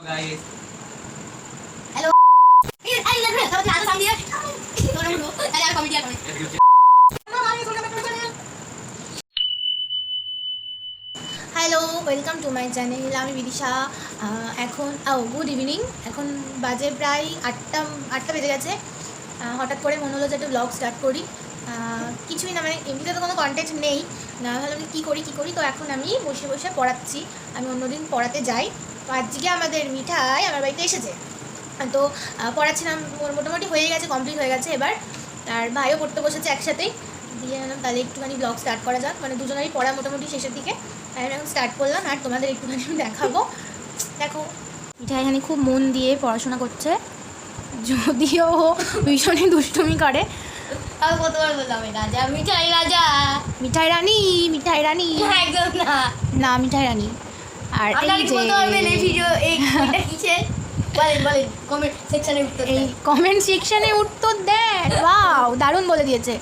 Guys hello आई लग रहा है सब आगे सामने दोनों लोग यार कॉमेडी कर hello welcome to my channel. আমি বিদিশা। এখন গুড ইভিনিং। এখন বাজে প্রায় আটটা বেজে গেছে। হঠাৎ করে মনে হলো যে একটা ব্লগ স্টার্ট করি। কিছুই না, মানে এমনিতে তো কোনো কন্টেন্ট নেই, না ভাবলাম কী করি। তো এখন আমি বসে বসে পড়াচ্ছি। আমি অন্যদিন পড়াতে যাই, তো আজকে আমাদের মিঠাই আমার বাড়িতে এসেছে, তো পড়াচ্ছিলাম। মোটামুটি হয়ে গেছে, কমপ্লিট হয়ে গেছে এবার। আর ভাইও পড়তে বসেছে একসাথেই। দিয়ে গেলাম তাহলে একটুখানি ব্লগ স্টার্ট করা যাক, মানে দুজনেরই পড়া মোটামুটি শেষের দিকে। আমি এখন স্টার্ট করলাম আর তোমাদের একটুখানি দেখাবো। দেখো মিঠাই এখানে খুব মন দিয়ে পড়াশোনা করছে, যদিও ভীষণই দুষ্টুমি করে। কতবার বললাম রাজা মিঠাই রাজা মিঠাই রানী একদম না মিঠাই রানী। আর এই যে এই কমেন্ট সেকশনে উত্তর দেন। ওয়াও, দারুণ বলে দিয়েছে।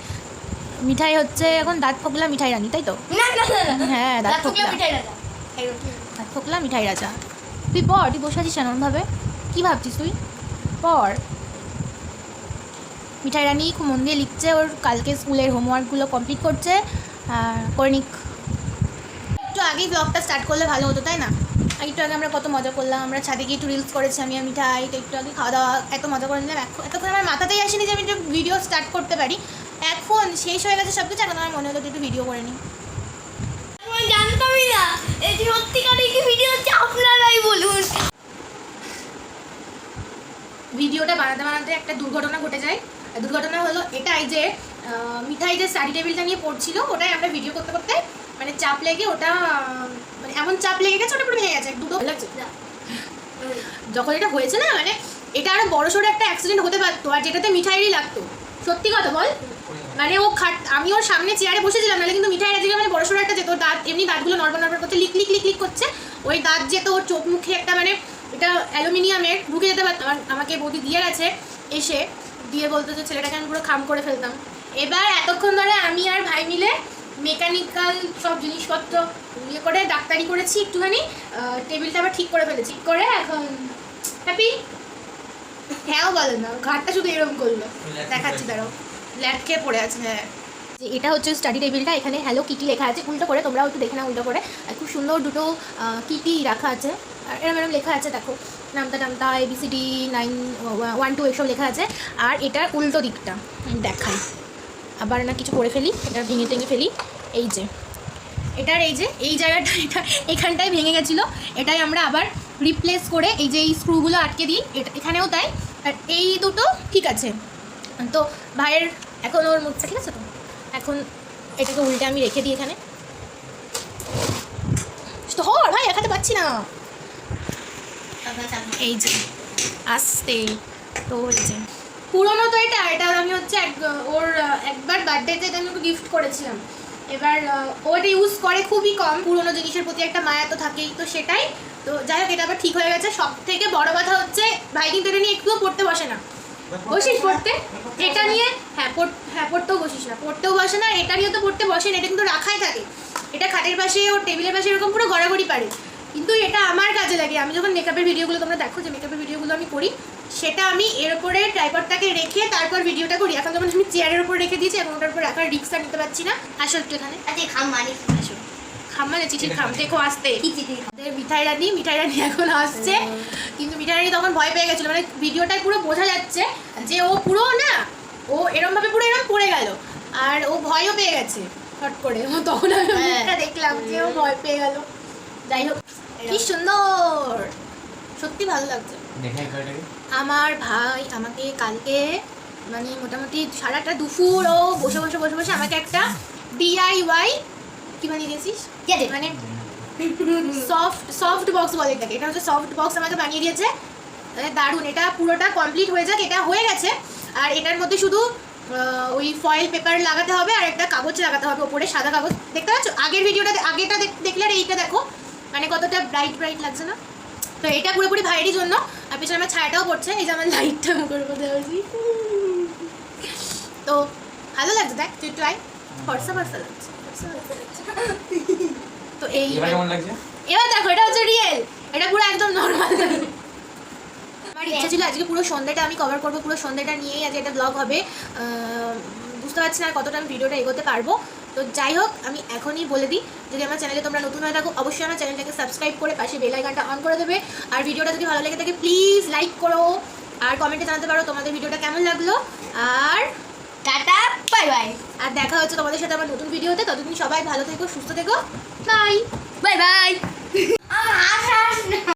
মিঠাই হচ্ছে এখন দাঁত ফোকলা মিঠাই রানী, তাই তো? হ্যাঁ, দাঁত ফোকলা মিঠাই রাজা। তুই পড়, তুই বসে আছিস এমনভাবে, কী ভাবছিস তুই? পড়। মিঠাই রানী খুব মন দিয়ে লিখছে, ওর কালকে স্কুলের হোমওয়ার্কগুলো কমপ্লিট করছে। করে নিক। একটু আগেই ব্লগটা স্টার্ট করলে ভালো হতো, তাই না? একটু আগে আমরা কত মজা করলাম, আমরা ছাদে গিয়ে একটু রিলস করেছি আমি আর মিঠাই। তো একটু আগে খাওয়া দাওয়া এত মজা করে নিলাম। এতক্ষণ আমার মাথাতেই আসেনি যে আমি একটু ভিডিও স্টার্ট করতে পারি। এখন শেষ হয়ে গেছে সব কিছু, এখন আমার মনে হলো একটু ভিডিও করে নিই। জানতামই না এই সত্যিকারের কি ভিডিও হচ্ছে, আপনারাই বলুন। ভিডিওটা বানাতে একটা দুর্ঘটনা ঘটে যায়। দুর্ঘটনা হলো এটাই যে মিঠাই যে স্টাডি টেবিলটা নিয়ে পড়ছিল, ওটাই আমরা ভিডিও করতে করতে মানে চাপ লেগে ওটা, মানে এমন চাপ লেগে গেছে ওটা পুরো ভেঙে গেছে। দুটো লাগছে যখন এটা হয়েছে না, মানে এটা আরো বড়সড় একটা অ্যাক্সিডেন্ট হতে পারতো, আর যেটাতে মিঠাইরই লাগতো। সত্যি কথা বল, মানে ও আমি ওর সামনে চেয়ারে বসেছিলাম, নাহলে কিন্তু মিঠাইয়ের দিকে মানে বড়সড় একটা যেত। দাঁত এমনি দাঁতগুলো নড়বড় করতে লিক করছে, ওই দাঁত যেত ওর চোখ মুখে একটা, মানে এটা অ্যালুমিনিয়ামের, ঢুকে যেতে পারতো। আমাকে বৌদি দিয়ে গেছে, এসে দিয়ে বলতো যে ছেলেটাকে আমি পুরো খাম করে ফেলতাম। এবার এতক্ষণ ধরে আমি আর ভাই মিলে মেকানিক্যাল সব জিনিসপত্র ইয়ে করে ডাক্তারি করেছি একটুখানি, টেবিলটা আবার ঠিক করে ফেলেছি। করে এখন হ্যাপি। হ্যাঁও বলে না, ঘাটটা শুধু এরকম করলো, দেখাচ্ছি দাঁড়াও, ল্যাট খেয়ে পড়ে আছে। হ্যাঁ, যে এটা হচ্ছে স্টাডি টেবিলটা, এখানে হ্যালো কিটি লেখা আছে উল্টো করে, তোমরাও একটু দেখে না উল্টো করে। আর খুব সুন্দর দুটো কিটি রাখা আছে, আর এরকম লেখা আছে, দেখো নামতা ABCD 9 1 2 এসব লেখা আছে। আর এটার উল্টো দিকটা দেখাই, আবার না কিছু করে ফেলি, এটা ভেঙে ফেলি। এই যে এটার এই জায়গাটা, এটা এখানটায় ভেঙে গেছিলো, এটাই আমরা আবার রিপ্লেস করে এই যে এই স্ক্রুগুলো আটকে দিই, এখানেও তাই। আর এই দুটো ঠিক আছে। তো ভাইয়ের এখন ওর মুখটা ঠিক আছে, তো এখন এটাকে উল্টে আমি রেখে দিই এখানে। তো ভাই এখানে পাচ্ছি না, এই যে আস্তে। তো এই যে পুরোনো তো এটা আমি হচ্ছে ওর একবার বার্থডেতে এটা আমি ওকে গিফট করেছিলাম। এবার ও এটা ইউজ করে খুবই কম, পুরোনো জিনিসের প্রতি একটা মায়া তো থাকেই, তো সেটাই। তো যাই হোক, এটা আবার ঠিক হয়ে গেছে। সব থেকে বড় কথা হচ্ছে ভাই কিন্তু এটা নিয়ে একটুও পড়তে বসে না। বসিস পড়তে এটা নিয়ে? হ্যাঁ পড়তেও বসিস না, পড়তেও বসে না। এটা নিয়ে তো পড়তে বসে না, এটা কিন্তু রাখাই থাকে। এটা খাটের পাশে, ওর টেবিলের পাশে এরকম পুরো গড়াগড়ি পারে। কিন্তু এটা আমার কাজে লাগে। আমি যখন মেকআপের ভিডিওগুলো, তোমরা দেখো যে মেকআপের ভিডিওগুলো আমি করি, সেটা আমি এর উপরে ট্রাইপডটাকে রেখে তারপর ভিডিওটা করি। এখন যখন আমি চেয়ারের উপর রেখে দিয়েছি, এখন ওটার উপর রাখার রিস্কটা নিতে পারছি না। আসো একটু এখানে। খাম মানে চিঠির খাম, দেখো আসতে। মিঠাই রানী এখন আসছে, কিন্তু মিঠাই রানী তখন ভয় পেয়ে গেছিলো, মানে ভিডিওটায় পুরো বোঝা যাচ্ছে যে ও পুরো না, ও এরমভাবে পুরো এরম পড়ে গেল, আর ও ভয়ও পেয়ে গেছে হট করে। তখন আমি দেখলাম যে ও ভয় পেয়ে গেল। যাই হোক, কি সুন্দর, সত্যি ভালো লাগছে। আমার ভাই আমাকে কালকে মানে মোটামুটি সারাটা দুপুর ও বসে আমাকে একটা DIY কি বানিয়ে দিয়েছিস, মানে সফট বক্স বলে এটাকে। এটা হচ্ছে সফট বক্স, আমাকে বানিয়ে দিয়েছে। দারুণ, এটা পুরোটা কমপ্লিট হয়ে যাক। এটা হয়ে গেছে, আর এটার মধ্যে শুধু ওই ফয়েল পেপার লাগাতে হবে, আর একটা কাগজ লাগাতে হবে ওপরে, সাদা কাগজ। দেখতে পাচ্ছ আগের ভিডিওটা, আগেটা দেখলে আর এইটা দেখো, মানে কতটা ব্রাইট লাগছে না? তো এটা পুরোপুরি ভাইয়েরই জন্য। আর পিছনে আমার ছায়াটাও পড়ছে, এই যে আমার লাইটটা করে কোথায় বলছি। তো ভালো লাগছে, দেখ তুই একটু আয়, ফর্সা লাগছে। তো এই এবার দেখো, এটা হচ্ছে রিয়েল, এটা পুরো একদম নর্মাল। ইচ্ছা ছিল আজকে পুরো সন্ধ্যাটা আমি কভার করবো, পুরো সন্ধ্যাটা নিয়েই আজকে একটা ব্লগ হবে। বুঝতে পারছি না কতটা আমি ভিডিওটা এগোতে পারবো। তো যাই হোক, আমি এখনই বলে দিই, যদি আমার চ্যানেলে তোমরা নতুন হয়ে থাকো অবশ্যই আমার চ্যানেলটাকে সাবস্ক্রাইব করে পাশে বেল আইকনটা অন করে দেবে। আর ভিডিওটা যদি ভালো লেগে থাকে প্লিজ লাইক করো, আর কমেন্টে জানাতে পারো তোমাদের ভিডিওটা কেমন লাগলো। আর টাটা, বাই বাই। আর দেখা হচ্ছে তোমাদের সাথে আমার নতুন ভিডিওতে। ততদিন সবাই ভালো থেকো, সুস্থ থেকো, বাই বাই বাই।